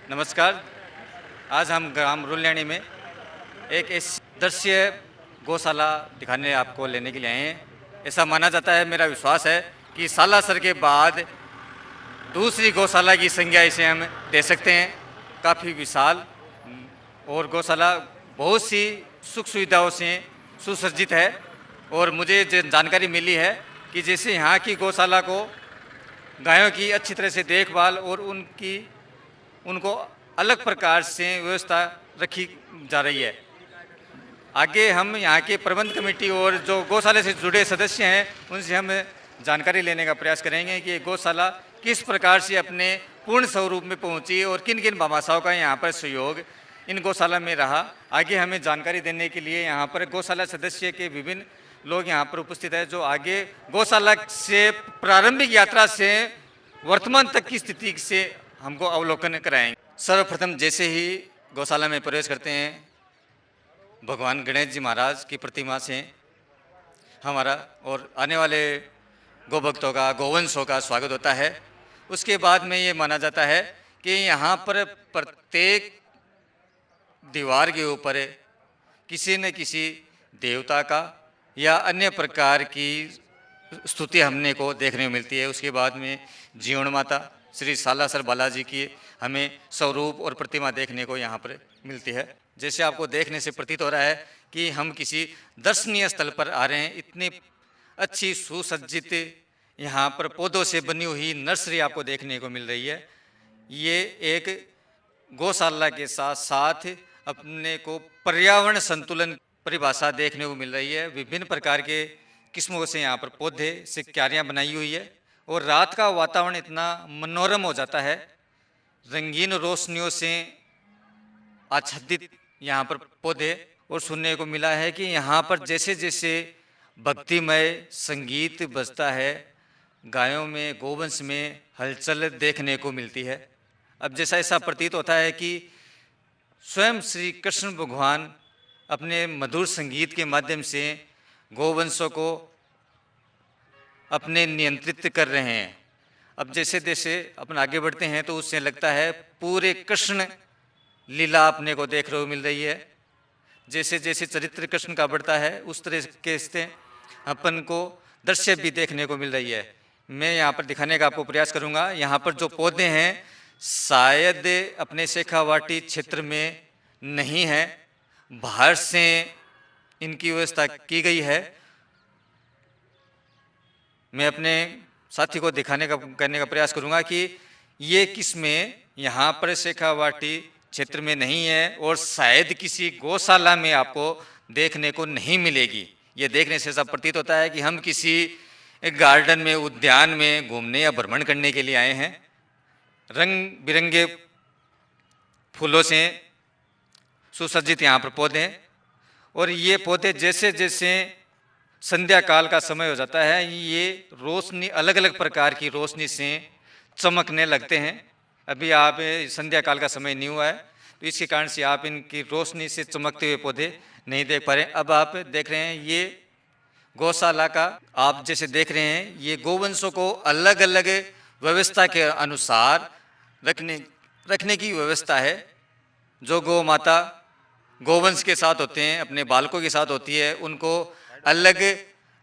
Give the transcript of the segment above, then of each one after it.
नमस्कार। आज हम ग्राम रुल्याणी में एक ऐसी दृश्य गौशाला दिखाने आपको लेने के लिए आए हैं। ऐसा माना जाता है, मेरा विश्वास है कि सालासर के बाद दूसरी गौशाला की संज्ञा इसे हम दे सकते हैं। काफ़ी विशाल और गौशाला बहुत सी सुख सुविधाओं से सुसज्जित है। और मुझे जो जानकारी मिली है कि जैसे यहाँ की गौशाला को गायों की अच्छी तरह से देखभाल और उनको अलग प्रकार से व्यवस्था रखी जा रही है। आगे हम यहाँ के प्रबंध कमेटी और जो गौशाला से जुड़े सदस्य हैं उनसे हम जानकारी लेने का प्रयास करेंगे कि गौशाला किस प्रकार से अपने पूर्ण स्वरूप में पहुँची और किन किन भामाशाहों का यहाँ पर सहयोग इन गौशाला में रहा। आगे हमें जानकारी देने के लिए यहाँ पर गौशाला सदस्य के विभिन्न लोग यहाँ पर उपस्थित है, जो आगे गौशाला से प्रारंभिक यात्रा से वर्तमान तक की स्थिति से हमको अवलोकन कराएंगे। सर्वप्रथम जैसे ही गौशाला में प्रवेश करते हैं, भगवान गणेश जी महाराज की प्रतिमा से हमारा और आने वाले गोभक्तों का, गोवंशों का स्वागत होता है। उसके बाद में ये माना जाता है कि यहाँ पर प्रत्येक दीवार के ऊपर किसी न किसी देवता का या अन्य प्रकार की स्तुति हमने को देखने को मिलती है। उसके बाद में जीवन माता श्री सालासर बालाजी की हमें स्वरूप और प्रतिमा देखने को यहाँ पर मिलती है। जैसे आपको देखने से प्रतीत हो रहा है कि हम किसी दर्शनीय स्थल पर आ रहे हैं। इतनी अच्छी सुसज्जित यहाँ पर पौधों से बनी हुई नर्सरी आपको देखने को मिल रही है। ये एक गौशाला के साथ साथ अपने को पर्यावरण संतुलन परिभाषा देखने को मिल रही है। विभिन्न प्रकार के किस्मों से यहाँ पर पौधे से क्यारियाँ बनाई हुई है और रात का वातावरण इतना मनोरम हो जाता है, रंगीन रोशनियों से आच्छादित यहाँ पर पौधे। और सुनने को मिला है कि यहाँ पर जैसे जैसे भक्तिमय संगीत बजता है, गायों में, गोवंश में हलचल देखने को मिलती है। अब जैसा ऐसा प्रतीत होता है कि स्वयं श्री कृष्ण भगवान अपने मधुर संगीत के माध्यम से गोवंशों को अपने नियंत्रित कर रहे हैं। अब जैसे जैसे अपन आगे बढ़ते हैं तो उससे लगता है पूरे कृष्ण लीला अपने को देखने को मिल रही है। जैसे जैसे चरित्र कृष्ण का बढ़ता है उस तरह से अपन को दृश्य भी देखने को मिल रही है। मैं यहाँ पर दिखाने का आपको प्रयास करूँगा। यहाँ पर जो पौधे हैं शायद अपने शेखावाटी क्षेत्र में नहीं है, बाहर से इनकी व्यवस्था की गई है। मैं अपने साथी को दिखाने का करने का प्रयास करूंगा कि ये किस्में यहाँ पर शेखावाटी क्षेत्र में नहीं है और शायद किसी गौशाला में आपको देखने को नहीं मिलेगी। ये देखने से ऐसा प्रतीत होता है कि हम किसी गार्डन में, उद्यान में घूमने या भ्रमण करने के लिए आए हैं। रंग बिरंगे फूलों से सुसज्जित यहाँ पर पौधे हैं और ये पौधे जैसे जैसे संध्या काल का समय हो जाता है, ये रोशनी अलग अलग प्रकार की रोशनी से चमकने लगते हैं। अभी आप संध्या काल का समय नहीं हुआ है तो इसके कारण से आप इनकी रोशनी से चमकते हुए पौधे नहीं देख पा रहे। अब आप देख रहे हैं ये गौशाला का, आप जैसे देख रहे हैं ये गोवंशों को अलग अलग व्यवस्था के अनुसार रखने की व्यवस्था है। जो गौ माता गोवंश के साथ होते हैं, अपने बालकों के साथ होती है, उनको अलग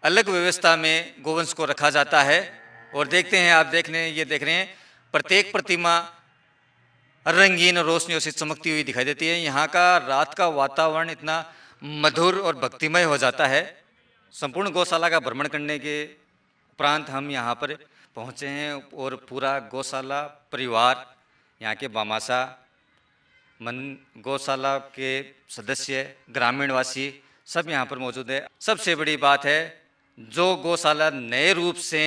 अलग व्यवस्था में गोवंश को रखा जाता है। और देखते हैं, आप ये देख रहे हैं प्रत्येक प्रतिमा रंगीन रोशनियों से चमकती हुई दिखाई देती है। यहाँ का रात का वातावरण इतना मधुर और भक्तिमय हो जाता है। संपूर्ण गौशाला का भ्रमण करने के उपरांत हम यहाँ पर पहुँचे हैं और पूरा गौशाला परिवार, यहाँ के भामाशाह, गौशाला के सदस्य, ग्रामीणवासी सब यहाँ पर मौजूद है। सबसे बड़ी बात है, जो गौशाला नए रूप से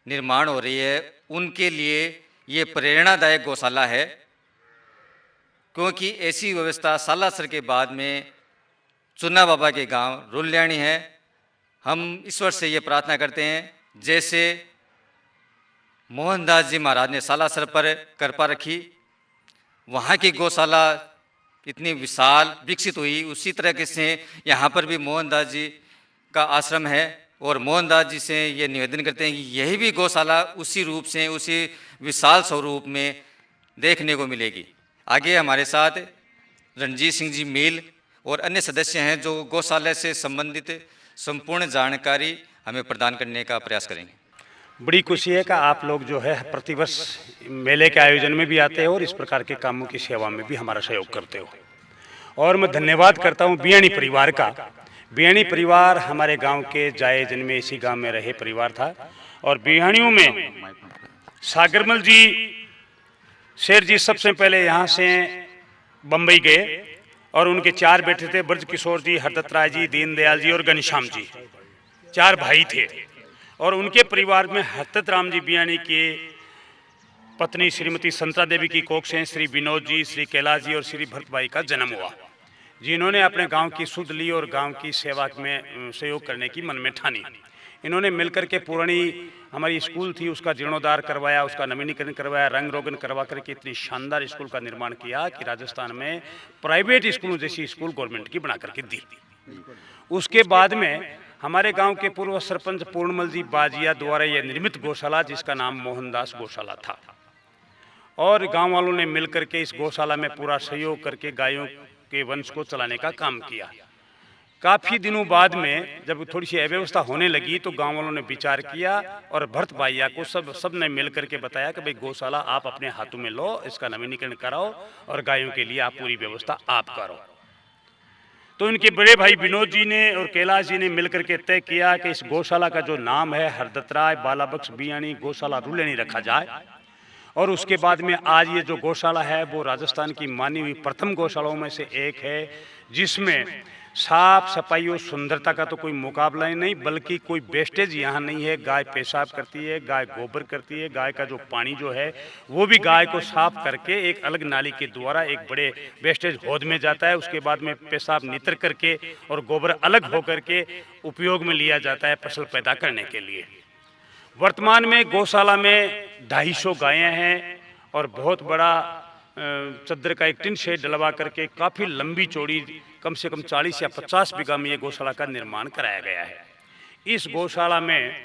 निर्माण हो रही है उनके लिए ये प्रेरणादायक गौशाला है, क्योंकि ऐसी व्यवस्था सालासर के बाद में चुन्ना बाबा के गांव रुल्याणी है। हम ईश्वर से ये प्रार्थना करते हैं, जैसे मोहनदास जी महाराज ने सालासर पर कृपा रखी, वहाँ की गौशाला इतनी विशाल विकसित हुई, उसी तरह से यहाँ पर भी मोहनदास जी का आश्रम है और मोहनदास जी से ये निवेदन करते हैं कि यही भी गौशाला उसी रूप से, उसी विशाल स्वरूप में देखने को मिलेगी। आगे हमारे साथ रणजीत सिंह जी मील और अन्य सदस्य हैं जो गौशाला से संबंधित संपूर्ण जानकारी हमें प्रदान करने का प्रयास करेंगे। बड़ी खुशी है कि आप लोग जो है प्रतिवर्ष मेले के आयोजन में भी आते हो और इस प्रकार के कामों की सेवा में भी हमारा सहयोग करते हो। और मैं धन्यवाद करता हूँ बियाणी परिवार का। बियाणी परिवार हमारे गांव के जाए जन्मे इसी गांव में रहे परिवार था और बियाणियों में सागरमल जी शेर जी सबसे पहले यहाँ से बम्बई गए और उनके 4 बेटे थे, ब्रज किशोर जी, हरदत्त राय जी, दीनदयाल जी और घनश्याम जी, 4 भाई थे। और उनके परिवार में हरदत्त राम जी बियाणी की पत्नी श्रीमती संतरा देवी की कोख से श्री विनोद जी, श्री कैलाश जी और श्री भरत भाई का जन्म हुआ, जिन्होंने अपने गांव की सुध ली और गांव की सेवा में सहयोग करने की मन में ठानी। इन्होंने मिलकर के पुरानी हमारी स्कूल थी उसका जीर्णोद्धार करवाया, उसका नवीनीकरण करवाया, रंग रोगन करवा करके इतनी शानदार स्कूल का निर्माण किया कि राजस्थान में प्राइवेट स्कूलों जैसी स्कूल गवर्नमेंट की बना करके दी। उसके बाद में हमारे गांव के पूर्व सरपंच पूर्णमल जी बाजिया द्वारा यह निर्मित गौशाला, जिसका नाम मोहनदास गौशाला था, और गांव वालों ने मिलकर के इस गौशाला में पूरा सहयोग करके गायों के वंश को चलाने का काम किया। काफ़ी दिनों बाद में जब थोड़ी सी अव्यवस्था होने लगी तो गांव वालों ने विचार किया और भरत भाइया को सब ने मिल करके बताया कि भाई गौशाला आप अपने हाथों में लो, इसका नवीनीकरण कराओ और गायों के लिए आप पूरी व्यवस्था आप करो। तो इनके बड़े भाई विनोद जी ने और कैलाश जी ने मिलकर के तय किया कि इस गौशाला का जो नाम है हरदत्त राय बालाबक्स बियाणी गौशाला रुलेनी रखा जाए। और उसके बाद में आज ये जो गौशाला है वो राजस्थान की मानी हुई प्रथम गौशालाओं में से एक है, जिसमें साफ सफाई और सुंदरता का तो कोई मुकाबला ही नहीं, बल्कि कोई वेस्टेज यहाँ नहीं है। गाय पेशाब करती है, गाय गोबर करती है, गाय का जो पानी जो है वो भी गाय को साफ करके एक अलग नाली के द्वारा एक बड़े वेस्टेज हौद में जाता है। उसके बाद में पेशाब नितर करके और गोबर अलग होकर के उपयोग में लिया जाता है फसल पैदा करने के लिए। वर्तमान में गौशाला में 250 गायें हैं और बहुत बड़ा चद्दर का एक टिन शेड डलवा करके काफ़ी लंबी चौड़ी कम से कम 40 या 50 बीघा में ये गौशाला का निर्माण कराया गया है। इस गौशाला में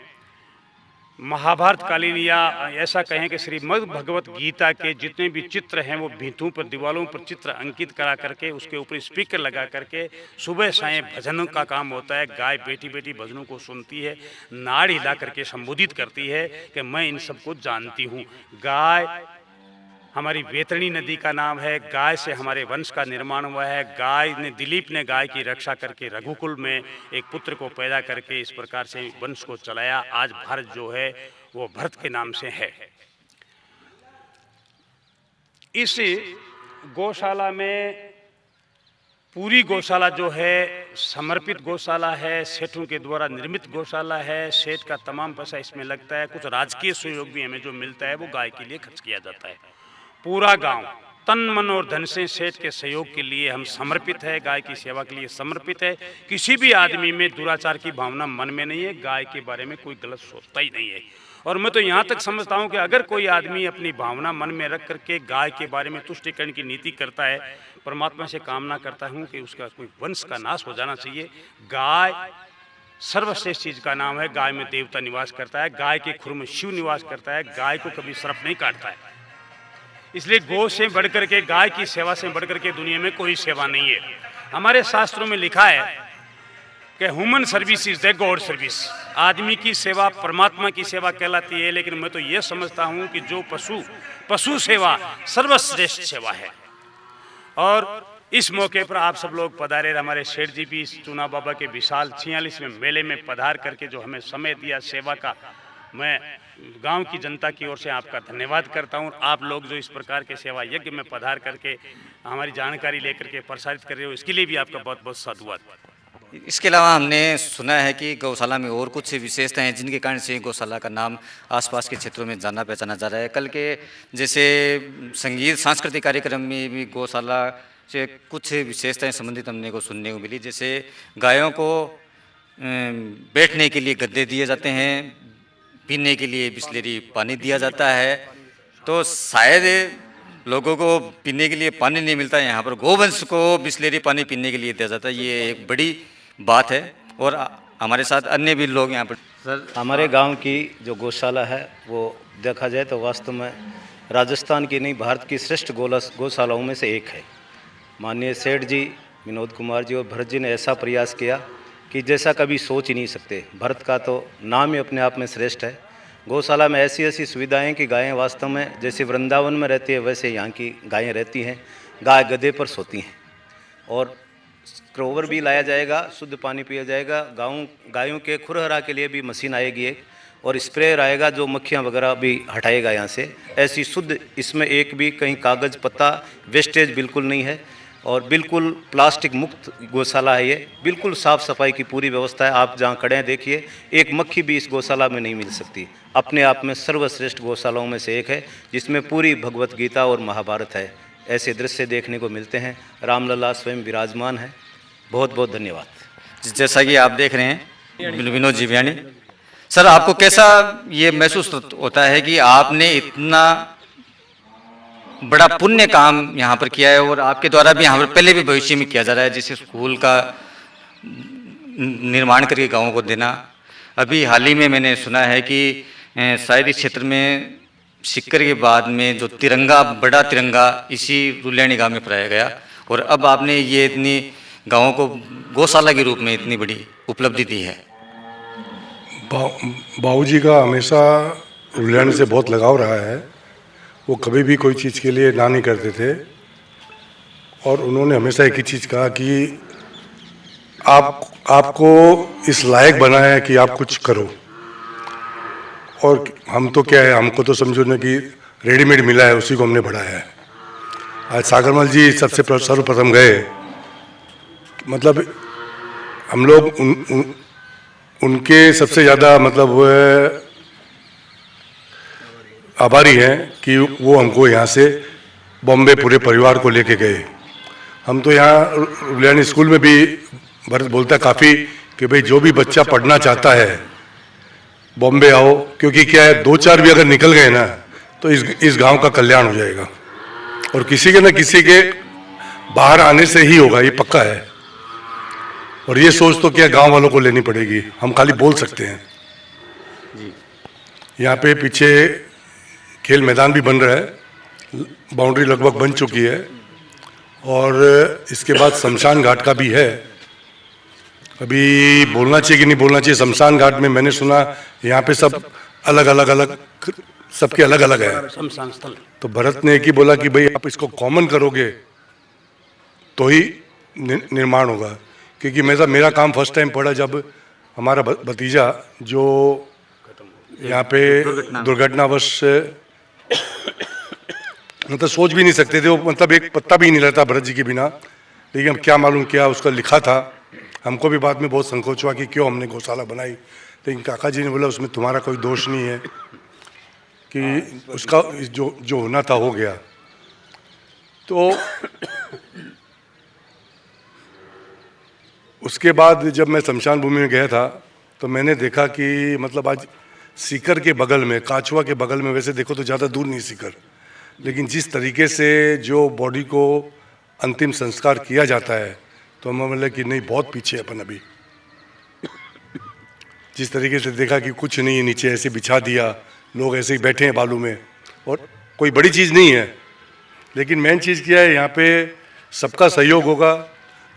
महाभारत कालीन या ऐसा कहें कि श्रीमद् भगवत गीता के जितने भी चित्र हैं वो भिंतों पर दीवारों पर चित्र अंकित करा करके उसके ऊपर स्पीकर लगा करके सुबह सायं भजनों का काम होता है। गाय बेटी बेटी भजनों को सुनती है, नाड़ हिला करके संबोधित करती है कि मैं इन सबको जानती हूँ। गाय हमारी वेतरणी नदी का नाम है, गाय से हमारे वंश का निर्माण हुआ है। गाय ने दिलीप ने गाय की रक्षा करके रघुकुल में एक पुत्र को पैदा करके इस प्रकार से वंश को चलाया। आज भारत जो है वो भरत के नाम से है। इस गौशाला में पूरी गौशाला जो है समर्पित गौशाला है, सेठों के द्वारा निर्मित गौशाला है। सेठ का तमाम पैसा इसमें लगता है, कुछ राजकीय सहयोग भी हमें जो मिलता है वो गाय के लिए खर्च किया जाता है। पूरा गांव तन मन और धन से सेठ के सहयोग के लिए हम समर्पित है, गाय की सेवा के लिए समर्पित है। किसी भी आदमी में दुराचार की भावना मन में नहीं है, गाय के बारे में कोई गलत सोचता ही नहीं है। और मैं तो यहाँ तक समझता हूँ कि अगर कोई आदमी अपनी भावना मन में रख करके गाय के बारे में तुष्टिकरण की नीति करता है, परमात्मा से कामना करता हूँ कि उसका कोई वंश का नाश हो जाना चाहिए। गाय सर्वश्रेष्ठ चीज का नाम है, गाय में देवता निवास करता है, गाय के खुर में शिव निवास करता है, गाय को कभी सर्प नहीं काटता है। इसलिए गौ से बढ़कर के, गाय की सेवा से बढ़कर के दुनिया में कोई सेवा नहीं है। हमारे शास्त्रों में लिखा है कि human service is the God service, आदमी की सेवा परमात्मा की सेवा कहलाती है। लेकिन मैं तो ये समझता हूँ कि जो पशु सेवा सर्वश्रेष्ठ सेवा है। और इस मौके पर आप सब लोग पधारे, हमारे शेठ जी भी चूना बाबा के विशाल 46वें मेले में पधार करके जो हमें समय दिया सेवा का, मैं गांव की जनता की ओर से आपका धन्यवाद करता हूं। आप लोग जो इस प्रकार के सेवा यज्ञ में पधार करके हमारी जानकारी लेकर के प्रसारित कर रहे हो, इसके लिए भी आपका बहुत बहुत साधुवाद। इसके अलावा हमने सुना है कि गौशाला में और कुछ विशेषताएं हैं जिनके कारण से गौशाला का नाम आसपास के क्षेत्रों में जाना पहचाना जा रहा है। कल के जैसे संगीत सांस्कृतिक कार्यक्रम में भी गौशाला से कुछ विशेषताएं संबंधित हमने को सुनने को मिली। जैसे गायों को बैठने के लिए गद्दे दिए जाते हैं, पीने के लिए बिस्लेरी पानी दिया जाता है। तो शायद लोगों को पीने के लिए पानी नहीं मिलता है, यहाँ पर गोवंश को बिस्लेरी पानी पीने के लिए दिया जाता है। ये एक बड़ी बात है। और हमारे साथ अन्य भी लोग यहाँ पर। सर, हमारे गांव की जो गौशाला है वो देखा जाए तो वास्तव में राजस्थान की नहीं भारत की श्रेष्ठ गौशालाओं में से एक है। माननीय सेठ जी, विनोद कुमार जी और भरत जी ने ऐसा प्रयास किया कि जैसा कभी सोच ही नहीं सकते। भरत का तो नाम ही अपने आप में श्रेष्ठ है। गौशाला में ऐसी ऐसी सुविधाएं कि गायें वास्तव में जैसे वृंदावन में रहती है वैसे यहाँ की गायें रहती हैं। गाय गधे पर सोती हैं और क्रोवर भी लाया जाएगा, शुद्ध पानी पिया जाएगा। गायों के खुरहरा के लिए भी मशीन आएगी एक, और स्प्रेयर आएगा जो मक्खियाँ वगैरह भी हटाएगा यहाँ से। ऐसी शुद्ध, इसमें एक भी कहीं कागज़ पत्ता वेस्टेज बिल्कुल नहीं है और बिल्कुल प्लास्टिक मुक्त गौशाला है ये। बिल्कुल साफ़ सफाई की पूरी व्यवस्था है। आप जहाँ खड़े हैं देखिए, एक मक्खी भी इस गौशाला में नहीं मिल सकती। अपने आप में सर्वश्रेष्ठ गौशालाओं में से एक है जिसमें पूरी भगवत गीता और महाभारत है। ऐसे दृश्य देखने को मिलते हैं। रामलला स्वयं विराजमान है। बहुत बहुत धन्यवाद। जैसा कि आप देख रहे हैं विनोद जी बियानी सर, आपको कैसा ये महसूस होता है कि आपने इतना बड़ा पुण्य काम यहाँ पर किया है और आपके द्वारा भी यहाँ पर पहले भी भविष्य में किया जा रहा है, जिसे स्कूल का निर्माण करके गाँवों को देना। अभी हाल ही में मैंने सुना है कि शहरी क्षेत्र में सिक्कर के बाद में जो तिरंगा, बड़ा तिरंगा इसी रुल्यानी गांव में फहराया गया और अब आपने ये इतनी गाँवों को गौशाला के रूप में इतनी बड़ी उपलब्धि दी है। बाबूजी का हमेशा रुल्यानी से बहुत लगाव रहा है। वो कभी भी कोई चीज़ के लिए ना नहीं करते थे और उन्होंने हमेशा एक ही चीज़ कहा कि आपको इस लायक बनाया है कि आप कुछ करो। और हम तो क्या है, हमको तो समझो ना कि रेडीमेड मिला है, उसी को हमने बढ़ाया है। आज सागरमल जी सबसे सर्वप्रथम गए, मतलब हम लोग उनके सबसे ज़्यादा मतलब आभारी हैं कि वो हमको यहाँ से बॉम्बे पूरे परिवार को लेके गए। हम तो यहाँ रुल्यानी स्कूल में भी भरत बोलता है काफ़ी कि भाई जो भी बच्चा पढ़ना चाहता है बॉम्बे आओ, क्योंकि क्या है 2-4 भी अगर निकल गए ना तो इस गांव का कल्याण हो जाएगा और किसी के न किसी के बाहर आने से ही होगा, ये पक्का है। और ये सोच तो क्या गांव वालों को लेनी पड़ेगी, हम खाली बोल सकते हैं। यहाँ पे पीछे खेल मैदान भी बन रहा है, बाउंड्री लगभग बन चुकी है और इसके बाद शमशान घाट का भी है। अभी बोलना चाहिए कि नहीं बोलना चाहिए, शमशान घाट में मैंने सुना यहाँ पे सब अलग सबके अलग अलग है शमशान स्थल। तो भरत ने एक ही बोला कि भाई आप इसको कॉमन करोगे तो ही निर्माण होगा, क्योंकि मेरा काम फर्स्ट टाइम पड़ा जब हमारा भतीजा जो यहाँ पे दुर्घटनावश मतलब सोच भी नहीं सकते थे वो, मतलब एक पत्ता भी नहीं रहता भरत जी के बिना। लेकिन अब क्या मालूम क्या उसका लिखा था, हमको भी बाद में बहुत संकोच हुआ कि क्यों हमने गौशाला बनाई। लेकिन काका जी ने बोला उसमें तुम्हारा कोई दोष नहीं है, कि उसका जो होना था हो गया। तो उसके बाद जब मैं शमशान भूमि में गया था तो मैंने देखा कि मतलब आज सीकर के बगल में, काचुआ के बगल में, वैसे देखो तो ज़्यादा दूर नहीं सीकर, लेकिन जिस तरीके से जो बॉडी को अंतिम संस्कार किया जाता है तो हमें बोला कि नहीं बहुत पीछे अपन अभी। जिस तरीके से देखा कि कुछ नहीं है, नीचे ऐसे बिछा दिया, लोग ऐसे ही बैठे हैं बालू में और कोई बड़ी चीज़ नहीं है। लेकिन मेन चीज़ क्या है, यहाँ पे सबका सहयोग होगा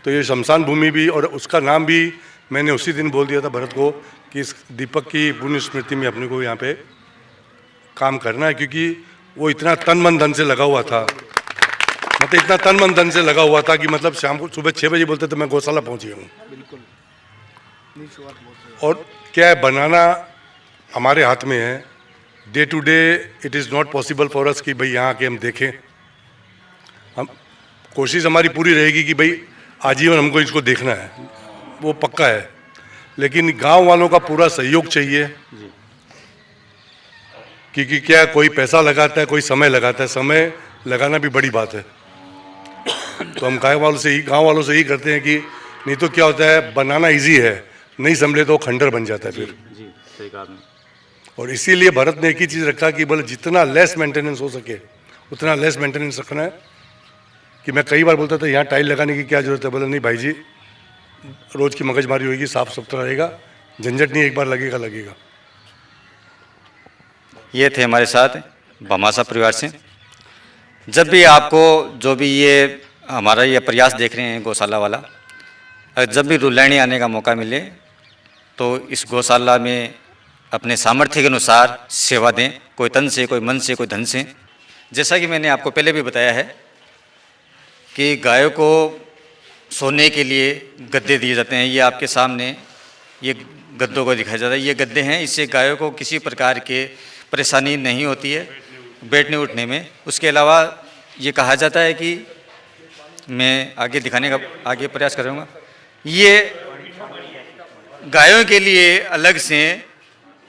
तो ये शमशान भूमि भी, और उसका नाम भी मैंने उसी दिन बोल दिया था भरत को कि इस दीपक की पुण्य स्मृति में अपने को यहाँ पे काम करना है, क्योंकि वो इतना तन मन धन से लगा हुआ था, मतलब इतना तन मन धन से लगा हुआ था कि मतलब शाम को सुबह 6 बजे बोलते तो मैं गौशाला पहुँच गया हूँ। बिल्कुल। और क्या है, बनाना हमारे हाथ में है। Day to day it is not possible for us कि भाई यहाँ आके हम देखें। हम कोशिश हमारी पूरी रहेगी कि भाई आजीवन हमको इसको देखना है, वो पक्का है। लेकिन गांव वालों का पूरा सहयोग चाहिए, क्योंकि क्या कोई पैसा लगाता है, कोई समय लगाता है, समय लगाना भी बड़ी बात है। तो हम गांव वालों से ही करते हैं कि नहीं तो क्या होता है, बनाना इजी है, नहीं संभले तो खंडर बन जाता है फिर। जी सही कहा आपने। और इसीलिए भरत ने एक ही चीज़ रखा कि बोले जितना लेस मेंटेनेंस हो सके उतना लेस मेंटेनेंस रखना है। कि मैं कई बार बोलता था यहाँ टाइल लगाने की क्या जरूरत है, बोले नहीं भाई जी रोज़ की मगजमारी होगी, साफ सुथरा रहेगा, झंझट नहीं, एक बार लगेगा। ये थे हमारे साथ भामाशाह परिवार से जब भी आपको जो भी ये हमारा ये प्रयास देख रहे हैं गौशाला वाला, जब भी रुलैनी आने का मौका मिले तो इस गौशाला में अपने सामर्थ्य के अनुसार सेवा दें, कोई तन से, कोई मन से, कोई धन से। जैसा कि मैंने आपको पहले भी बताया है कि गायों को सोने के लिए गद्दे दिए जाते हैं। ये आपके सामने ये गद्दों को दिखाया जाता है, ये गद्दे हैं। इससे गायों को किसी प्रकार के परेशानी नहीं होती है बैठने उठने में। उसके अलावा ये कहा जाता है कि मैं आगे दिखाने का आगे प्रयास करूँगा, ये गायों के लिए अलग से,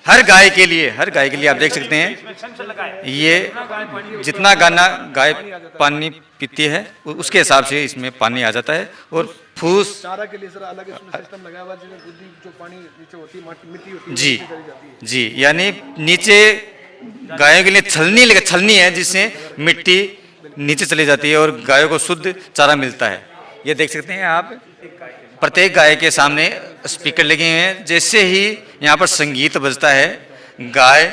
हर गाय के लिए आप देख सकते हैं, ये जितना गाय पानी पीती है उसके हिसाब से इसमें पानी आ जाता है। और फूस चारा के लिए सर अलग इसमें सिस्टम लगा हुआ है, जिसमें खुद ही जो पानी नीचे होती है, मिट्टी होती है, जी नीचे चली जाती है। जी, यानी नीचे गायों के लिए छलनी है जिससे मिट्टी नीचे चली जाती है और गायों को शुद्ध चारा मिलता है। ये देख सकते हैं आप, प्रत्येक गाय के सामने स्पीकर लगे हुए हैं। जैसे ही यहाँ पर संगीत बजता है, गाय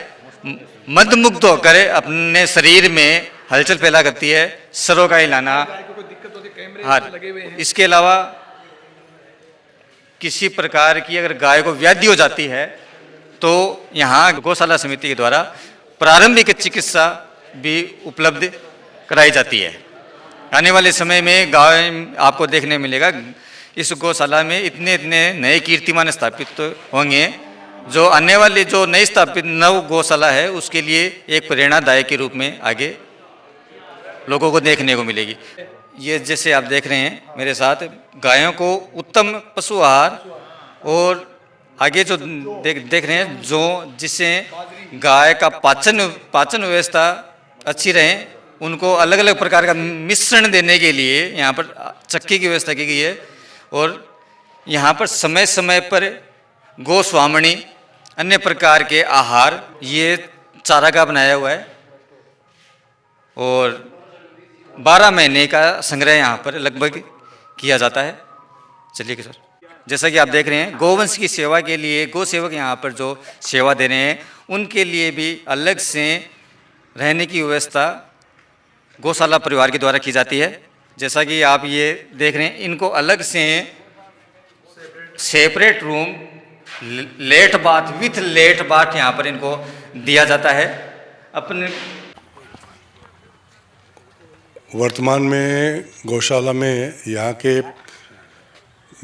मंत्रमुग्ध होकर अपने शरीर में हलचल पैदा करती है, सरों का हिलाना। कोई दिक्कत होती है, कैमरे हाँ, लगे हुए हैं। इसके अलावा किसी प्रकार की अगर गाय को व्याधि हो जाती है तो यहाँ गौशाला समिति के द्वारा प्रारंभिक चिकित्सा भी उपलब्ध कराई जाती है। आने वाले समय में गाय आपको देखने मिलेगा, इस गौशाला में इतने नए कीर्तिमान स्थापित तो होंगे, जो आने वाली जो नई स्थापित नव गौशाला है उसके लिए एक प्रेरणादायक के रूप में आगे लोगों को देखने को मिलेगी। ये जैसे आप देख रहे हैं मेरे साथ, गायों को उत्तम पशु आहार और आगे जो देख रहे हैं, जो जिससे गाय का पाचन व्यवस्था अच्छी रहे, उनको अलग अलग प्रकार का मिश्रण देने के लिए यहाँ पर चक्की की व्यवस्था की गई है। और यहाँ पर समय समय पर गोस्वामणी, अन्य प्रकार के आहार, ये चारा का बनाया हुआ है। और 12 महीने का संग्रह यहाँ पर लगभग किया जाता है। चलिए कि सर, जैसा कि आप देख रहे हैं, गोवंश की सेवा के लिए गौ सेवक यहाँ पर जो सेवा दे रहे हैं, उनके लिए भी अलग से रहने की व्यवस्था गौशाला परिवार के द्वारा की जाती है। जैसा कि आप ये देख रहे हैं, इनको अलग से सेपरेट रूम, लेट बाथ विथ लेट बाथ यहाँ पर इनको दिया जाता है। अपने वर्तमान में गौशाला में यहाँ के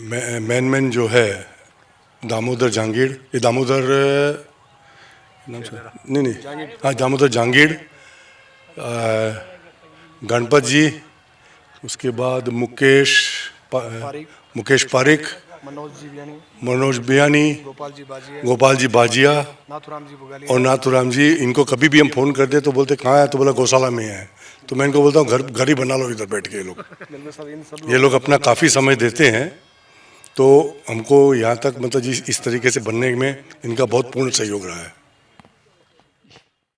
मैन जो है दामोदर जहांगीर, ये दामोदर नाम से नहीं हाँ, दामोदर जहांगीर, गणपत जी, उसके बाद मुकेश पारिक, मनोज बियानी, गोपाल जी बाजिया और नाथुराम जी। इनको कभी भी हम फ़ोन कर दे तो बोलते कहाँ है, तो बोला गौशाला में है। तो मैं इनको बोलता हूँ घर ही बना लो इधर बैठ के। ये लोग अपना काफ़ी समय देते हैं, तो हमको यहाँ तक मतलब इस तरीके से बनने में इनका बहुत पूर्ण सहयोग रहा है।